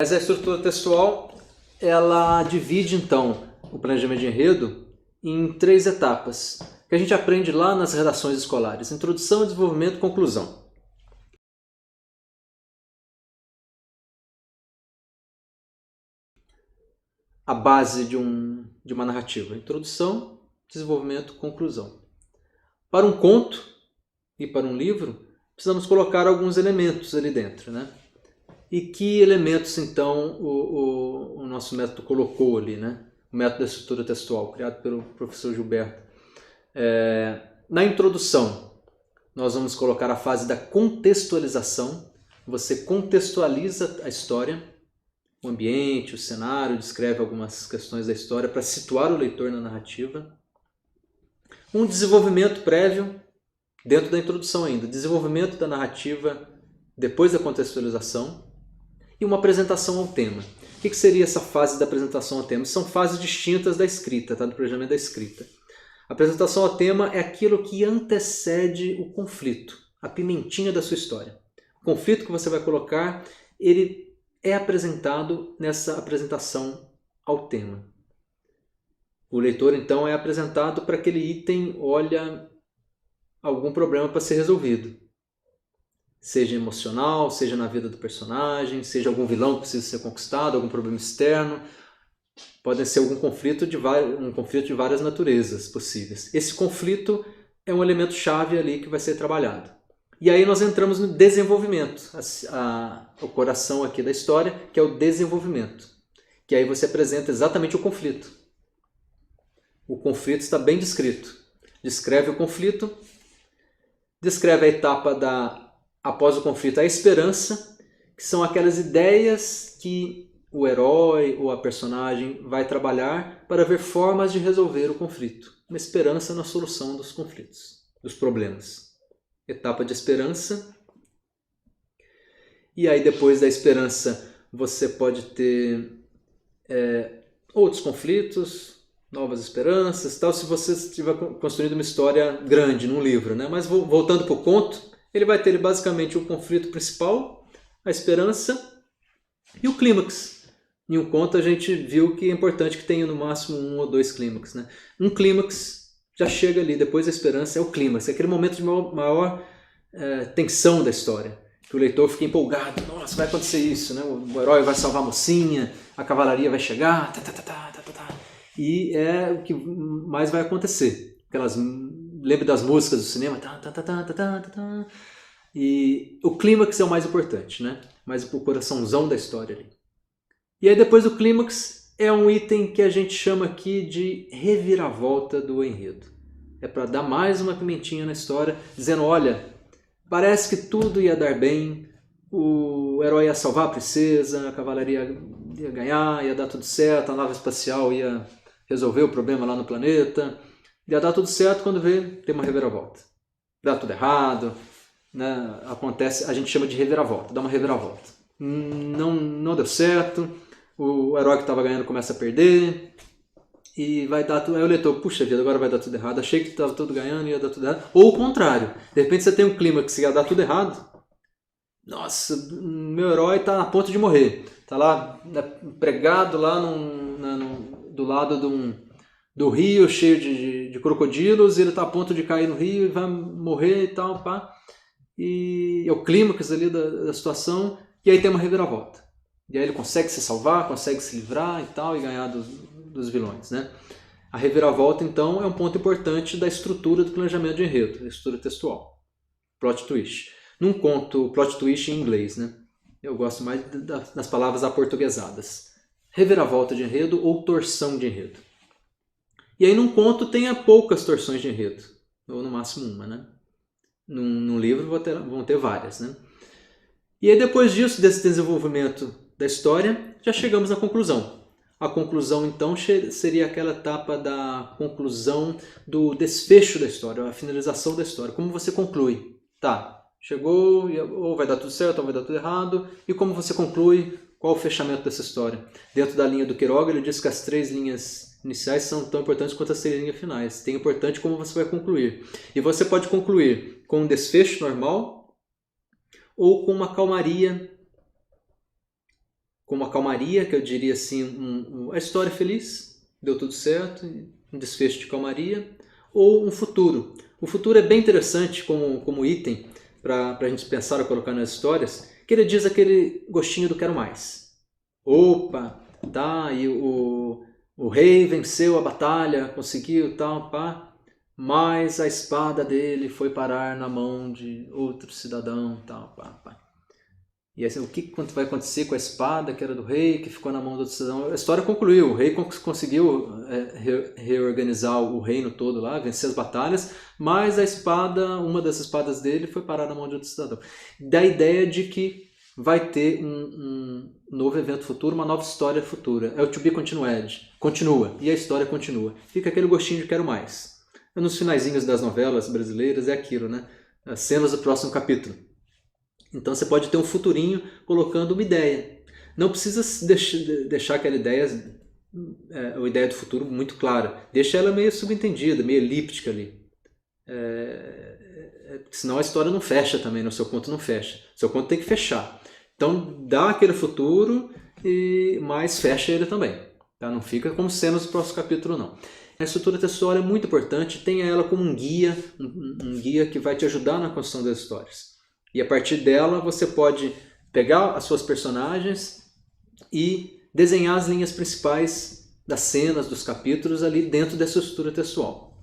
Mas a estrutura textual, ela divide então o planejamento de enredo em 3 etapas, que a gente aprende lá nas redações escolares: introdução, desenvolvimento e conclusão. A base de uma narrativa: introdução, desenvolvimento, conclusão. Para um conto e para um livro, precisamos colocar alguns elementos ali dentro, né? E que elementos, então, o nosso método colocou ali, né? O método da estrutura textual, criado pelo professor Gilberto. Na introdução, nós vamos colocar a fase da contextualização. Você contextualiza a história, o ambiente, o cenário, descreve algumas questões da história para situar o leitor na narrativa. Um desenvolvimento prévio, dentro da introdução ainda, desenvolvimento da narrativa depois da contextualização. E uma apresentação ao tema. O que seria essa fase da apresentação ao tema? São fases distintas da escrita, tá? Do planejamento da escrita. A apresentação ao tema é aquilo que antecede o conflito, a pimentinha da sua história. O conflito que você vai colocar, ele é apresentado nessa apresentação ao tema. O leitor, então, é apresentado para aquele item, olha, algum problema para ser resolvido. Seja emocional, seja na vida do personagem, seja algum vilão que precisa ser conquistado, algum problema externo. Pode ser um conflito de várias naturezas possíveis. Esse conflito é um elemento chave ali que vai ser trabalhado. E aí nós entramos no desenvolvimento, o coração aqui da história, que é o desenvolvimento. Que aí você apresenta exatamente o conflito. O conflito está bem descrito. Descreve o conflito, descreve a etapa após o conflito, a esperança, que são aquelas ideias que o herói ou a personagem vai trabalhar para ver formas de resolver o conflito. Uma esperança na solução dos conflitos, dos problemas. Etapa de esperança. E aí depois da esperança você pode ter outros conflitos, novas esperanças, tal, se você estiver construindo uma história grande num livro, né? Mas voltando para o conto, ele vai ter basicamente o conflito principal, a esperança e o clímax. Em um conto a gente viu que é importante que tenha no máximo 1 ou 2 clímax, né? Um clímax já chega ali, depois da esperança é o clímax, é aquele momento de maior tensão da história, que o leitor fica empolgado, nossa, vai acontecer isso, né? O herói vai salvar a mocinha, a cavalaria vai chegar, e é o que mais vai acontecer. Lembra das músicas do cinema? E o clímax é o mais importante, né? Mais o coraçãozão da história ali. E aí depois do clímax é um item que a gente chama aqui de reviravolta do enredo. É para dar mais uma pimentinha na história, dizendo, olha, parece que tudo ia dar bem, o herói ia salvar a princesa, a cavalaria ia ganhar, ia dar tudo certo, a nave espacial ia resolver o problema lá no planeta. Ia dar tudo certo quando tem uma reviravolta. Dá tudo errado, né? Acontece, a gente chama de reviravolta, dá uma reviravolta. Não deu certo, o herói que estava ganhando começa a perder, e vai dar tudo. Aí o leitor, puxa vida, agora vai dar tudo errado, achei que estava tudo ganhando e ia dar tudo errado. Ou o contrário, de repente você tem um clima que ia dar tudo errado. Nossa, meu herói está a ponto de morrer. Está lá, pregado lá do lado do rio cheio de crocodilos, e ele está a ponto de cair no rio e vai morrer e tal, pá. E é o clímax ali da situação, e aí tem uma reviravolta. E aí ele consegue se salvar, consegue se livrar e tal, e ganhar dos vilões, né? A reviravolta, então, é um ponto importante da estrutura do planejamento de enredo, da estrutura textual. Plot twist. Num conto, plot twist em inglês, né? Eu gosto mais das palavras aportuguesadas. Reviravolta de enredo ou torção de enredo. E aí num conto tenha poucas torções de enredo, ou no máximo uma, né? Num livro vão ter várias, né? E aí depois disso, desse desenvolvimento da história, já chegamos na conclusão. A conclusão então seria aquela etapa da conclusão do desfecho da história, a finalização da história. Como você conclui? Tá, chegou, ou vai dar tudo certo ou vai dar tudo errado, e como você conclui? Qual o fechamento dessa história? Dentro da linha do Queiroga, ele diz que as 3 linhas iniciais são tão importantes quanto as 3 linhas finais. Tem importante como você vai concluir. E você pode concluir com um desfecho normal ou com uma calmaria com uma calmaria, que eu diria assim, a história feliz, deu tudo certo, um desfecho de calmaria, ou um futuro. O futuro é bem interessante como item para a gente pensar ou colocar nas histórias, que ele diz aquele gostinho do quero mais. Opa, tá, e o rei venceu a batalha, conseguiu tal, pá, mas a espada dele foi parar na mão de outro cidadão, tal, pá, pá. E assim, o que vai acontecer com a espada que era do rei, que ficou na mão do outro cidadão? A história concluiu, o rei conseguiu reorganizar o reino todo lá, vencer as batalhas, mas a espada, uma das espadas dele foi parar na mão de outro cidadão. Da ideia de que vai ter um novo evento futuro, uma nova história futura. É o to be continued. Continua. E a história continua. Fica aquele gostinho de quero mais. Nos finaizinhos das novelas brasileiras é aquilo, né? As cenas do próximo capítulo. Então você pode ter um futurinho colocando uma ideia. Não precisa deixar aquela ideia, a ideia do futuro muito clara. Deixa ela meio subentendida, meio elíptica ali. Senão a história não fecha também, o seu conto não fecha. O seu conto tem que fechar. Então dá aquele futuro, mas fecha ele também. Tá? Não fica como cenas do próximo capítulo, não. A estrutura textual é muito importante, tenha ela como um guia que vai te ajudar na construção das histórias. E a partir dela você pode pegar as suas personagens e desenhar as linhas principais das cenas, dos capítulos ali dentro dessa estrutura textual.